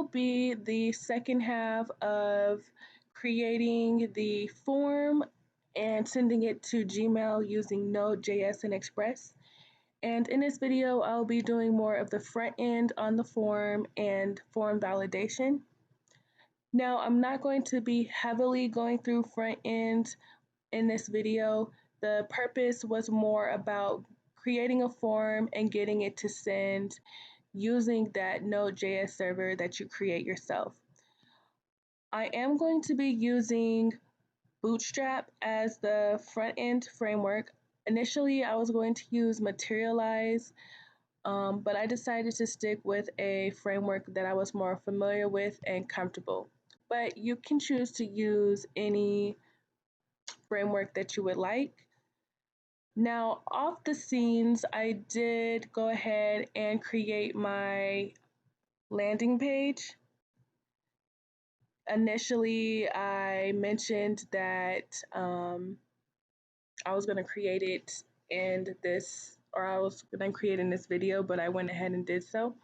will be the second half of creating the form and sending it to Gmail using Node.js and Express. And in this video, I'll be doing more of the front end on the form and form validation. Now, I'm not going to be heavily going through front end in this video. The purpose was more about creating a form and getting it to send using that Node.js server that you create yourself. I am going to be using Bootstrap as the front end framework. Initially, I was going to use Materialize, but I decided to stick with a framework that I was more familiar with and comfortable. But you can choose to use any framework that you would like. Now, off the scenes, I did go ahead and create my landing page. Initially, I mentioned that I was going to create it in this, or I was going to create in this video, but I went ahead and did so.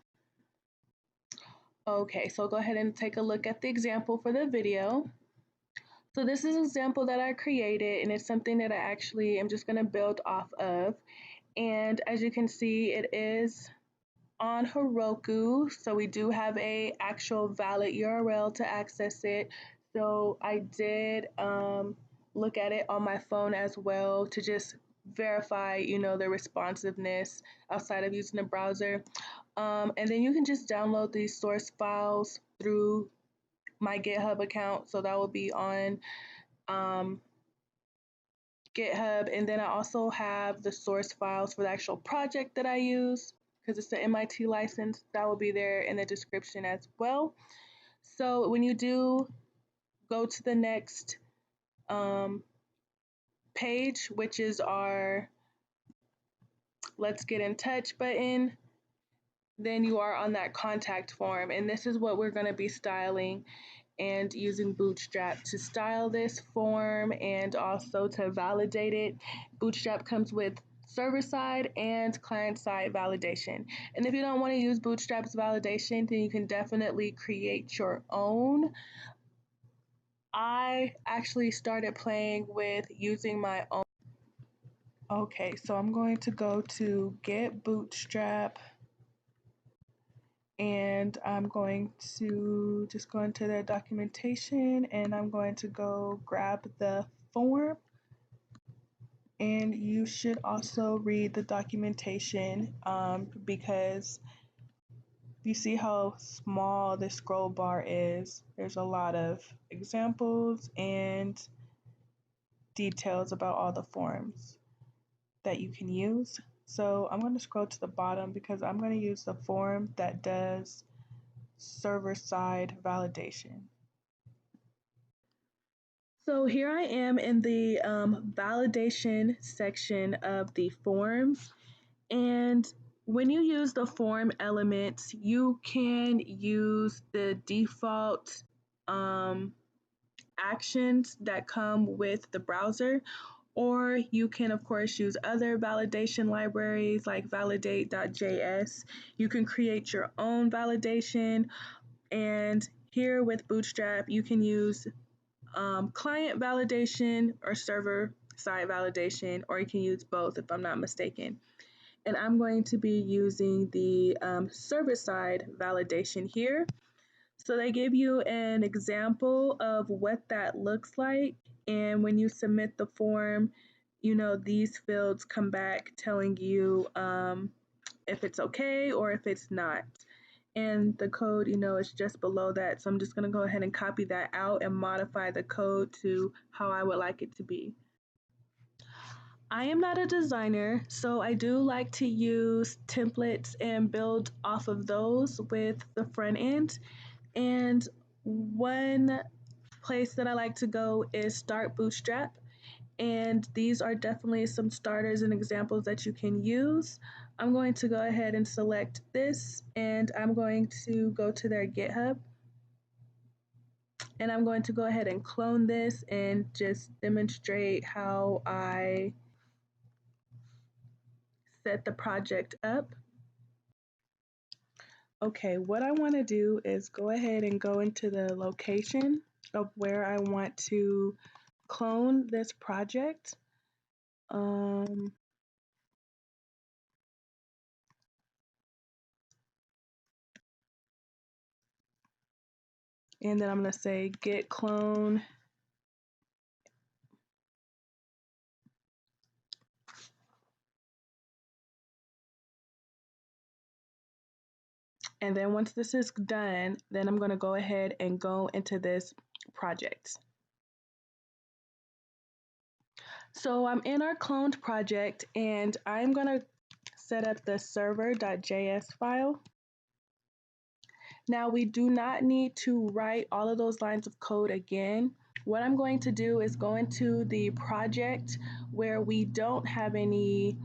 Okay, so go ahead and take a look at the example for the video. So this is an example that I created, and it's something that I actually am just going to build off of. And as you can see, it is on Heroku, so we do have a actual valid URL to access it. So I did look at it on my phone as well to just verify, the responsiveness outside of using the browser. And then you can just download these source files through my GitHub account. So that will be on GitHub. And then I also have the source files for the actual project that I use, because it's the MIT license. That will be there in the description as well. So when you do go to the next page, which is our Let's Get in Touch button, then you are on that contact form. And this is what we're going to be styling and using Bootstrap to style this form and also to validate it. Bootstrap comes with server-side and client-side validation. And if you don't want to use Bootstrap's validation, then you can definitely create your own. I actually started playing with using my own. Okay, so I'm going to go to Get Bootstrap, and I'm going to just go into the documentation, and I'm going to go grab the form. And you should also read the documentation because you see how small this scroll bar is. There's a lot of examples and details about all the forms that you can use. So I'm going to scroll to the bottom because I'm going to use the form that does server-side validation. So here I am in the validation section of the forms, and when you use the form elements, you can use the default actions that come with the browser, or you can of course use other validation libraries like validate.js. You can create your own validation, and here with Bootstrap you can use client validation or server side validation, or you can use both if I'm not mistaken. And I'm going to be using the server side validation here. So they give you an example of what that looks like. And when you submit the form, these fields come back telling you if it's okay or if it's not. And the code, is just below that. So I'm just going to go ahead and copy that out and modify the code to how I would like it to be. I am not a designer, so I do like to use templates and build off of those with the front end. And one place that I like to go is Start Bootstrap. And these are definitely some starters and examples that you can use. I'm going to go ahead and select this, and I'm going to go to their GitHub. And I'm going to go ahead and clone this and just demonstrate how I set the project up. Okay, what I want to do is go ahead and go into the location of where I want to clone this project. And then I'm going to say git clone. And then once this is done, then I'm going to go ahead and go into this project. So I'm in our cloned project and I'm going to set up the server.js file. Now we do not need to write all of those lines of code again. What I'm going to do is go into the project where we don't have any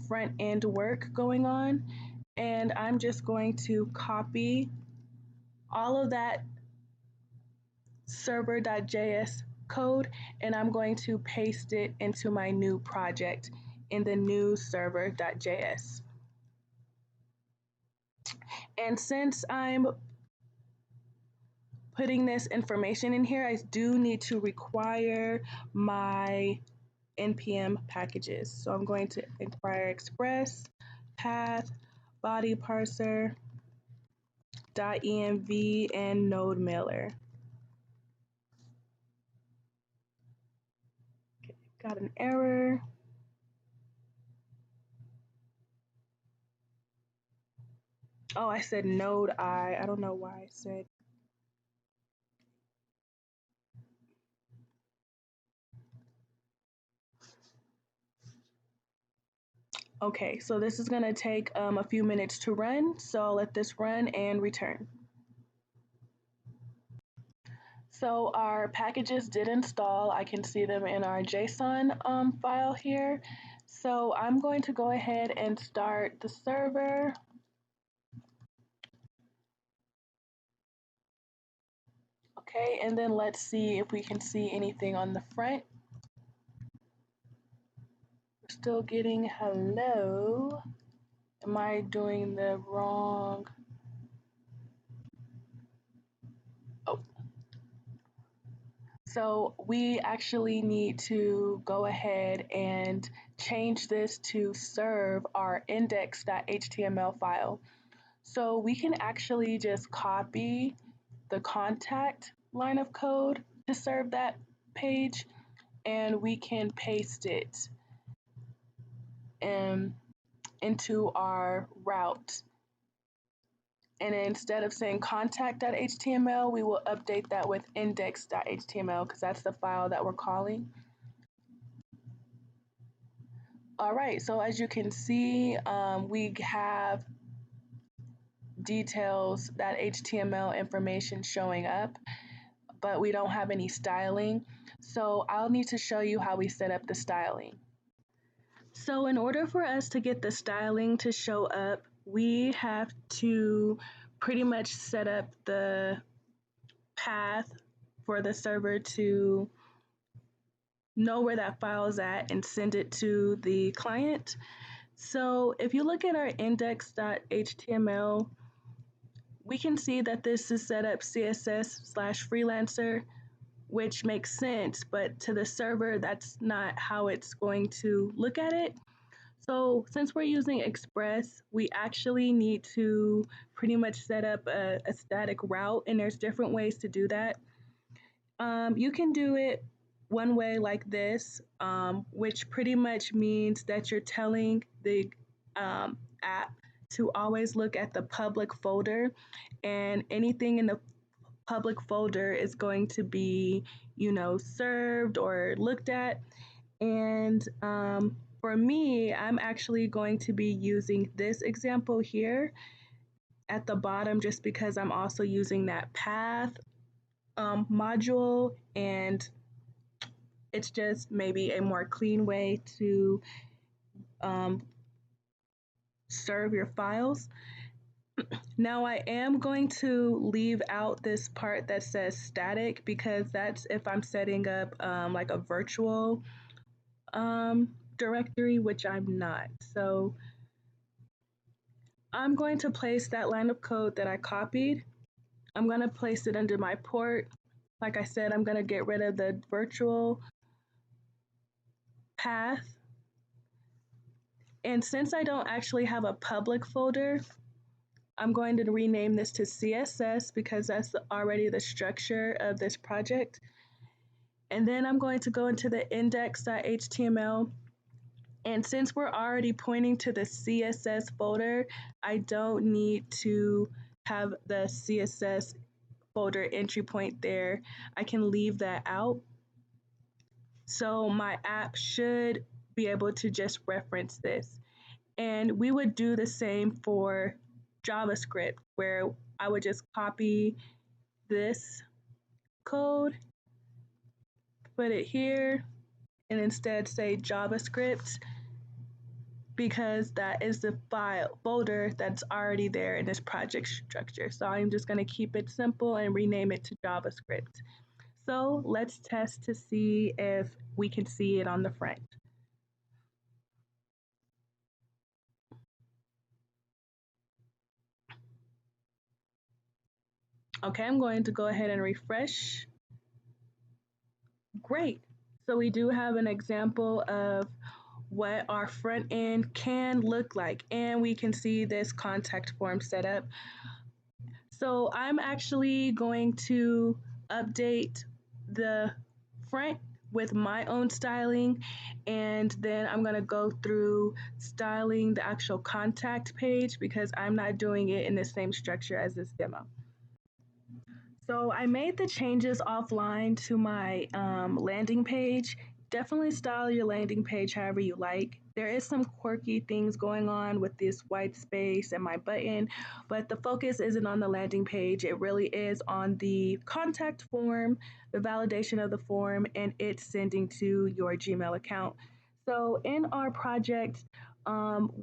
front end work going on. And I'm just going to copy all of that server.js code and I'm going to paste it into my new project in the new server.js. And since I'm putting this information in here, I do need to require my npm packages. So I'm going to require express path body parser .env and node mailer. Okay, got an error. Oh, I said node I don't know why I said. Okay, so this is gonna take a few minutes to run. So I'll let this run and return. So our packages did install. I can see them in our JSON file here. So I'm going to go ahead and start the server. Okay, and then let's see if we can see anything on the front. We're still getting hello. Am I doing the wrong? Oh. So we actually need to go ahead and change this to serve our index.html file. So we can actually just copy the contact line of code to serve that page and we can paste it into our route. And instead of saying contact.html, we will update that with index.html because that's the file that we're calling. All right, so as you can see, we have details, that HTML information showing up, but we don't have any styling. So I'll need to show you how we set up the styling. So in order for us to get the styling to show up, we have to pretty much set up the path for the server to know where that file is at and send it to the client. So if you look at our index.html, we can see that this is set up CSS/freelancer, which makes sense, but to the server, that's not how it's going to look at it. So since we're using Express, we actually need to pretty much set up a static route, and there's different ways to do that. You can do it one way like this, which pretty much means that you're telling the app to always look at the public folder, and anything in the public folder is going to be, served or looked at. And for me, I'm actually going to be using this example here at the bottom just because I'm also using that path module, and it's just maybe a more clean way to serve your files. Now I am going to leave out this part that says static because that's if I'm setting up like a virtual directory, which I'm not. So I'm going to place that line of code that I copied. I'm going to place it under my port. Like I said, I'm going to get rid of the virtual path. And since I don't actually have a public folder, I'm going to rename this to CSS because that's already the structure of this project. And then I'm going to go into the index.html. And since we're already pointing to the CSS folder, I don't need to have the CSS folder entry point there. I can leave that out. So my app should be able to just reference this. And we would do the same for JavaScript, where I would just copy this code, put it here, and instead say JavaScript because that is the file folder that's already there in this project structure. So I'm just going to keep it simple and rename it to JavaScript. So let's test to see if we can see it on the front. Okay, I'm going to go ahead and refresh. Great. So we do have an example of what our front end can look like, and we can see this contact form set up. So I'm actually going to update the front with my own styling, and then I'm going to go through styling the actual contact page because I'm not doing it in the same structure as this demo. So I made the changes offline to my landing page. Definitely style your landing page however you like. There is some quirky things going on with this white space and my button, but the focus isn't on the landing page. It really is on the contact form, the validation of the form, and it's sending to your Gmail account. So in our project,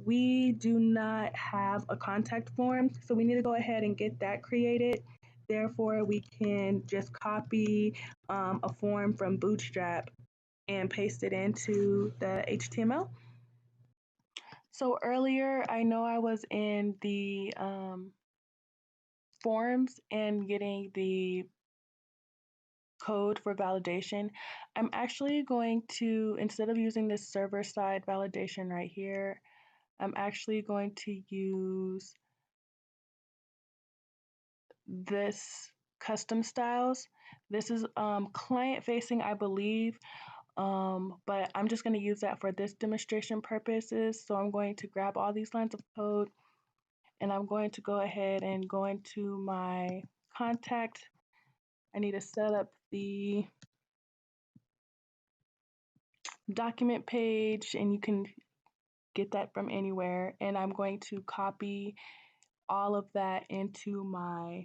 we do not have a contact form, so we need to go ahead and get that created. Therefore, we can just copy a form from Bootstrap and paste it into the HTML. So earlier, I know I was in the forms and getting the code for validation. I'm actually going to, instead of using this server-side validation right here, I'm actually going to use this custom styles. This is client facing, I believe, but I'm just going to use that for this demonstration purposes. So I'm going to grab all these lines of code and I'm going to go ahead and go into my contact. I need to set up the document page and you can get that from anywhere. And I'm going to copy all of that into my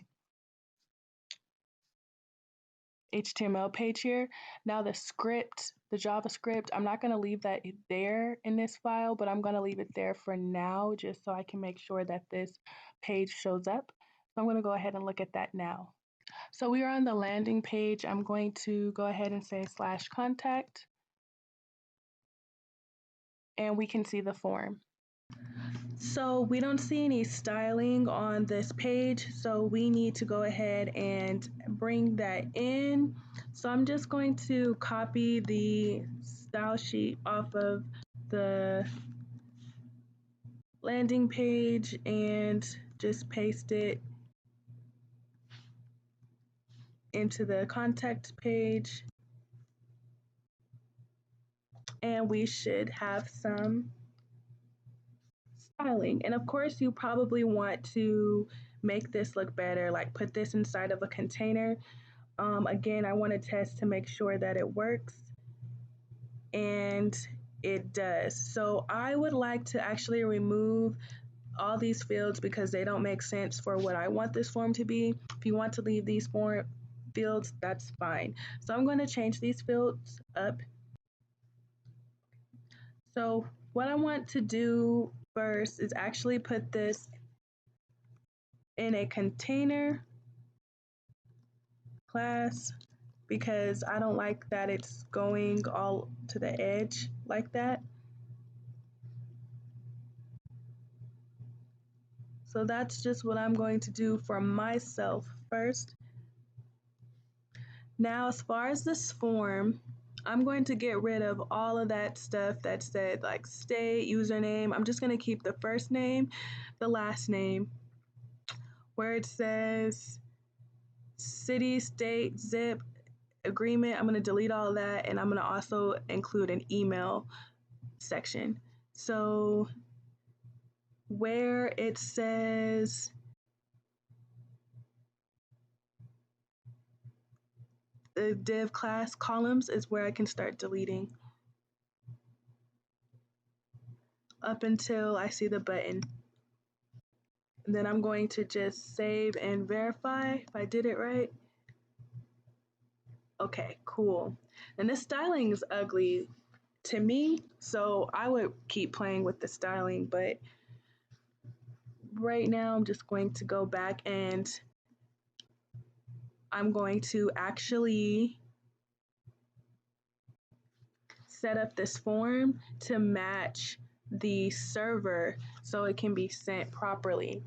HTML page here. Now the script, the JavaScript, I'm not going to leave that there in this file, but I'm going to leave it there for now just so I can make sure that this page shows up. So I'm going to go ahead and look at that now. So we are on the landing page. I'm going to go ahead and say /contact and we can see the form. So we don't see any styling on this page, so we need to go ahead and bring that in. So I'm just going to copy the style sheet off of the landing page and just paste it into the contact page. And we should have some styling. And of course, you probably want to make this look better, like put this inside of a container. Again, I want to test to make sure that it works, and it does. So I would like to actually remove all these fields because they don't make sense for what I want this form to be. If you want to leave these form fields, that's fine. So I'm going to change these fields up. So what I want to do first is actually put this in a container class because I don't like that it's going all to the edge like that. So that's just what I'm going to do for myself first. Now, as far as this form, I'm going to get rid of all of that stuff that said like state, username. I'm just going to keep the first name, the last name. Where it says city, state, zip, agreement, I'm going to delete all of that, and I'm going to also include an email section. So where it says the div class columns is where I can start deleting up until I see the button. And then I'm going to just save and verify if I did it right. Okay, cool. And this styling is ugly to me, so I would keep playing with the styling, but right now I'm just going to go back and I'm going to actually set up this form to match the server so it can be sent properly.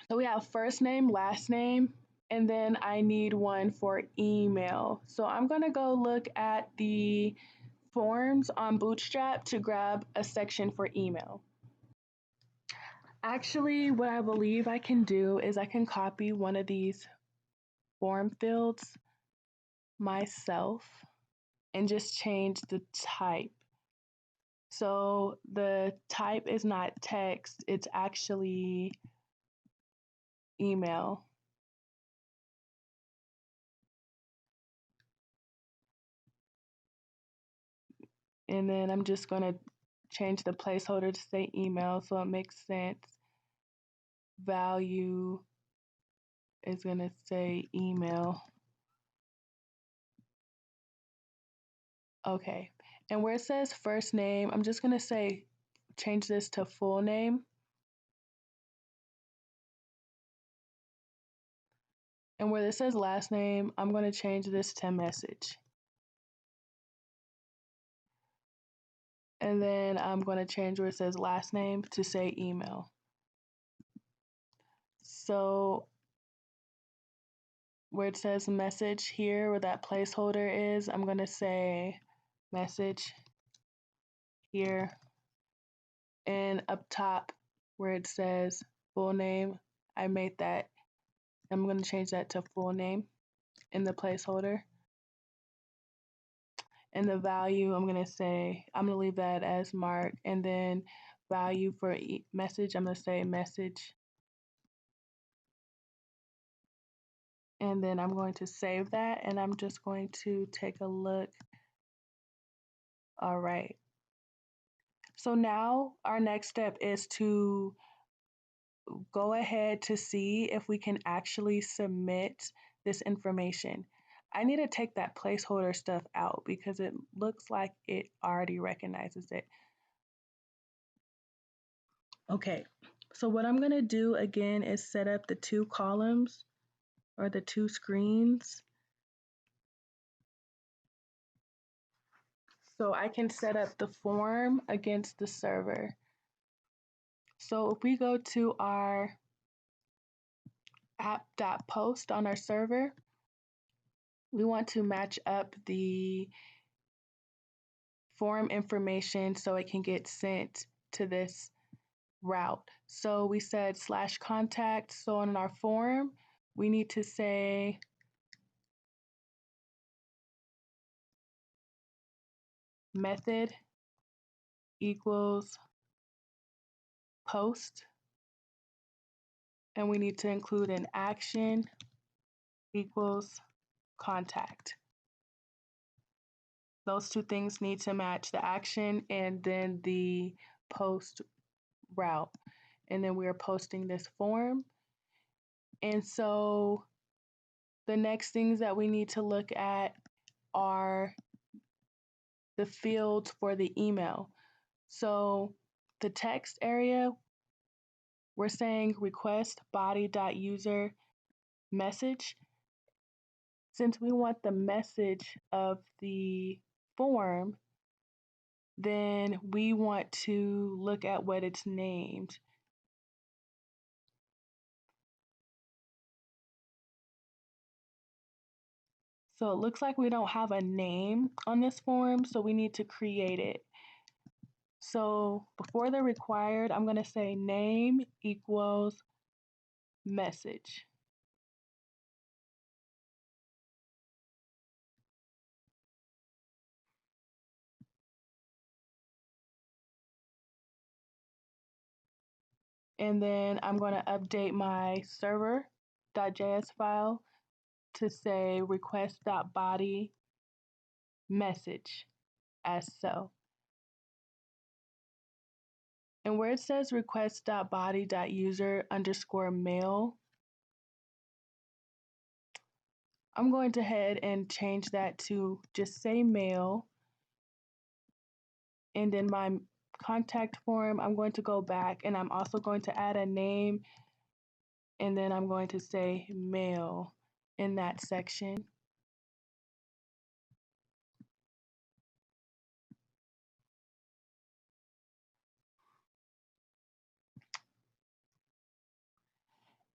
So we have first name, last name, and then I need one for email. So I'm gonna go look at the forms on Bootstrap to grab a section for email. Actually, what I believe I can do is I can copy one of these form fields myself and just change the type. So the type is not text, it's actually email. And then I'm just going to change the placeholder to say email so it makes sense. Value is going to say email. Okay. And where it says first name, I'm just going to say change this to full name. And where it says last name, I'm going to change this to message. And then I'm going to change where it says last name to say email. So where it says message here, where that placeholder is, I'm going to say message here. And up top where it says full name, I made that. I'm going to change that to full name in the placeholder. And the value, I'm going to say, I'm going to leave that as mark. And then value for message, I'm going to say message. And then I'm going to save that, and I'm just going to take a look. All right. So now our next step is to go ahead to see if we can actually submit this information. I need to take that placeholder stuff out because it looks like it already recognizes it. Okay, so what I'm gonna do again is set up the two columns or the two screens. So I can set up the form against the server. So if we go to our app.post on our server, we want to match up the form information so it can get sent to this route. So we said /contact. So on our form, we need to say method equals post. And we need to include an action equals contact. Those two things need to match, the action and then the post route. And then we are posting this form. And so the next things that we need to look at are the fields for the email. So the text area, we're saying request body.user message. Since we want the message of the form then we want to look at what it's named. So it looks like we don't have a name on this form, so we need to create it. So before the required, I'm going to say name equals message. And then I'm going to update my server.js file to say request.body message as so. And where it says request.body.user_mail, I'm going to head and change that to just say mail. And in my contact form, I'm going to go back and I'm also going to add a name, and then I'm going to say mail in that section.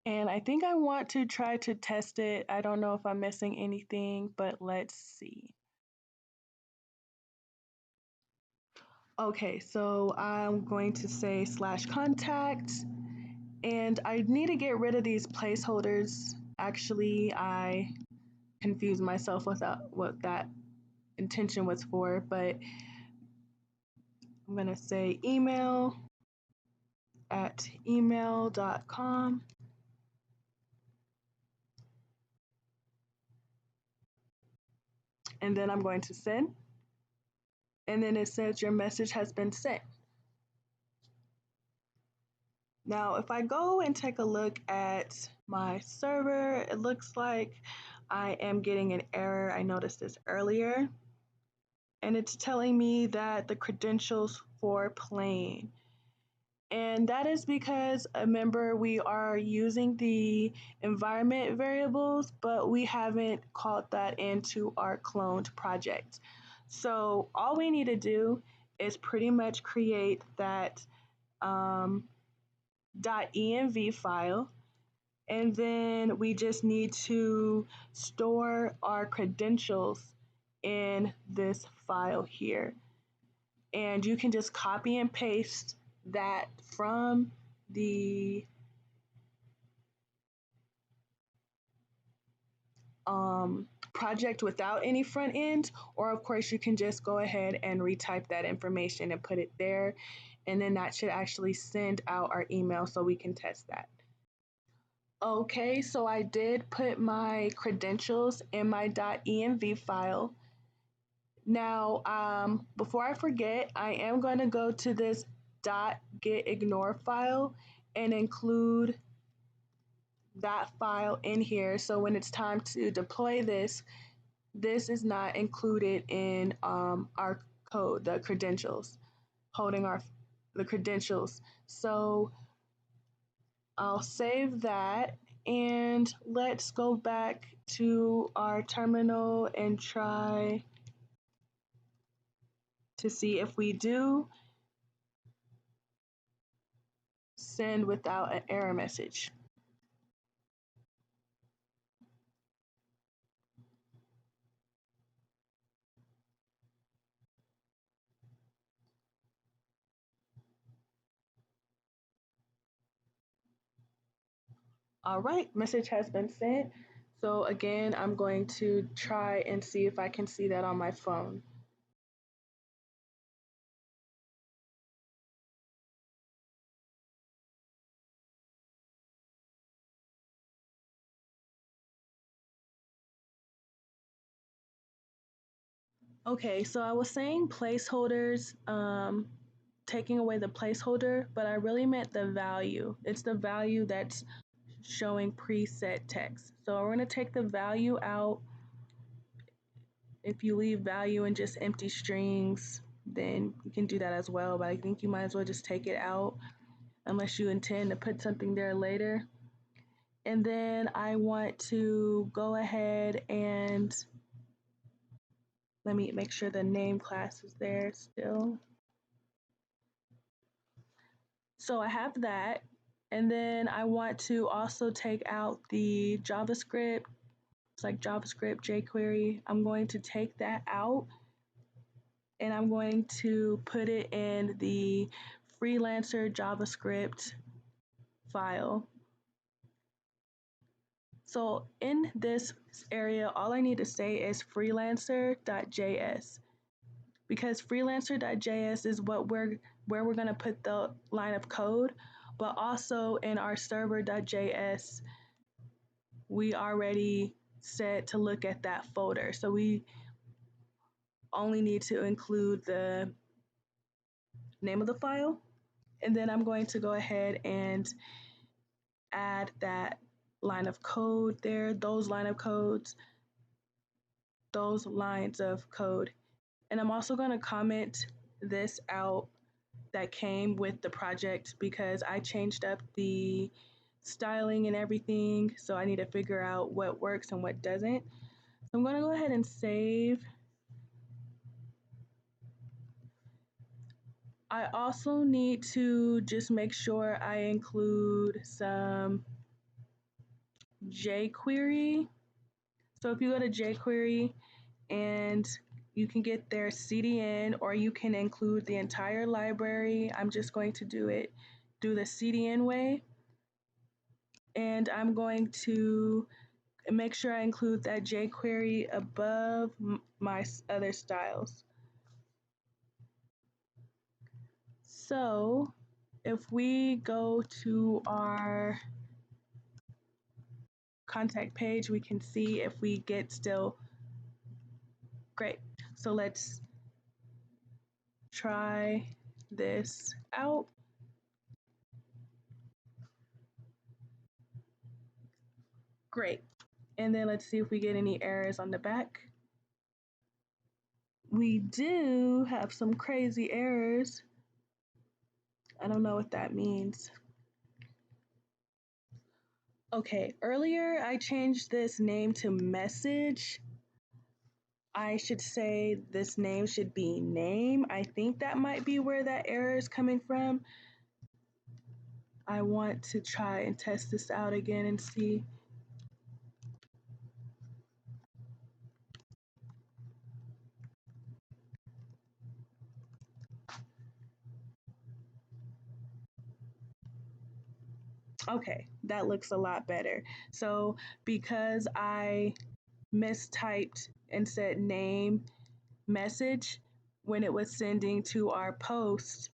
And I think I want to try to test it. I don't know if I'm missing anything, but let's see. Okay, so I'm going to say /contact, and I need to get rid of these placeholders. Actually, I confused myself with what that intention was for, but I'm gonna say email@email.com. And then I'm going to send. And then it says your message has been sent. Now, if I go and take a look at my server, it looks like I am getting an error. I noticed this earlier. And it's telling me that the credentials for plain. And that is because, remember, we are using the environment variables, but we haven't called that into our cloned project. So all we need to do is pretty much create that .env file, and then we just need to store our credentials in this file here. And you can just copy and paste that from the project without any front end, or of course you can just go ahead and retype that information and put it there, and then that should actually send out our email so we can test that. Okay, so I did put my credentials in my .env file. Now, before I forget, I am going to go to this .getignore file and include that file in here. So when it's time to deploy this, this is not included in our code, the credentials, holding the credentials. So I'll save that, and let's go back to our terminal and try to see if we do send without an error message. All right, message has been sent. So again, I'm going to try and see if I can see that on my phone. Okay, so I was saying placeholders, taking away the placeholder, but I really meant the value. It's the value that's showing preset text. So we're going to take the value out. If you leave value and just empty strings, then you can do that as well, but I think you might as well just take it out unless you intend to put something there later. And then I want to go ahead and let me make sure the name class is there still. So I have that. And then I want to also take out the JavaScript. It's like JavaScript jQuery. I'm going to take that out and I'm going to put it in the freelancer JavaScript file. So in this area, all I need to say is freelancer.js because freelancer.js is where we're going to put the line of code, but also in our server.js, we already set to look at that folder. So we only need to include the name of the file. And then I'm going to go ahead and add that line of code there, those lines of code. And I'm also going to comment this out that came with the project because I changed up the styling and everything. So I need to figure out what works and what doesn't. So I'm going to go ahead and save. I also need to just make sure I include some jQuery. So if you go to jQuery and you can get their CDN or you can include the entire library. I'm just going to do the CDN way. And I'm going to make sure I include that jQuery above my other styles. So if we go to our contact page, we can see if we get still great. So let's try this out. Great. And then let's see if we get any errors on the back. We do have some crazy errors. I don't know what that means. Okay, earlier I changed this name to message. I should say this name should be name. I think that might be where that error is coming from. I want to try and test this out again and see. Okay, that looks a lot better. So because I mistyped and said name message when it was sending to our post,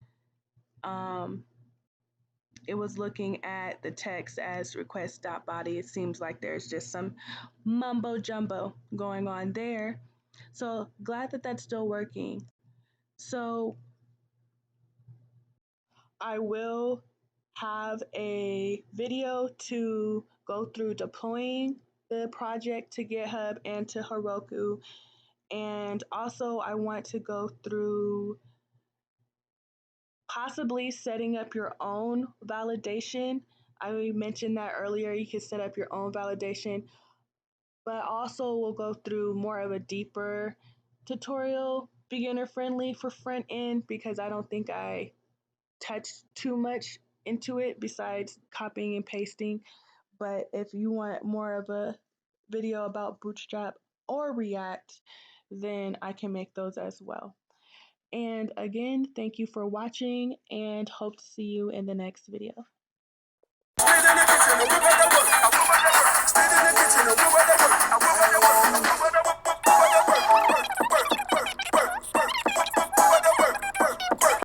it was looking at the text as request.body. It seems like there's just some mumbo jumbo going on there. So glad that that's still working. So I will have a video to go through deploying the project to GitHub and to Heroku. And also I want to go through possibly setting up your own validation. I mentioned that earlier, you can set up your own validation, but also we'll go through more of a deeper tutorial, beginner friendly for front end, because I don't think I touched too much into it besides copying and pasting. But if you want more of a video about Bootstrap or React, then I can make those as well. And again, thank you for watching and hope to see you in the next video.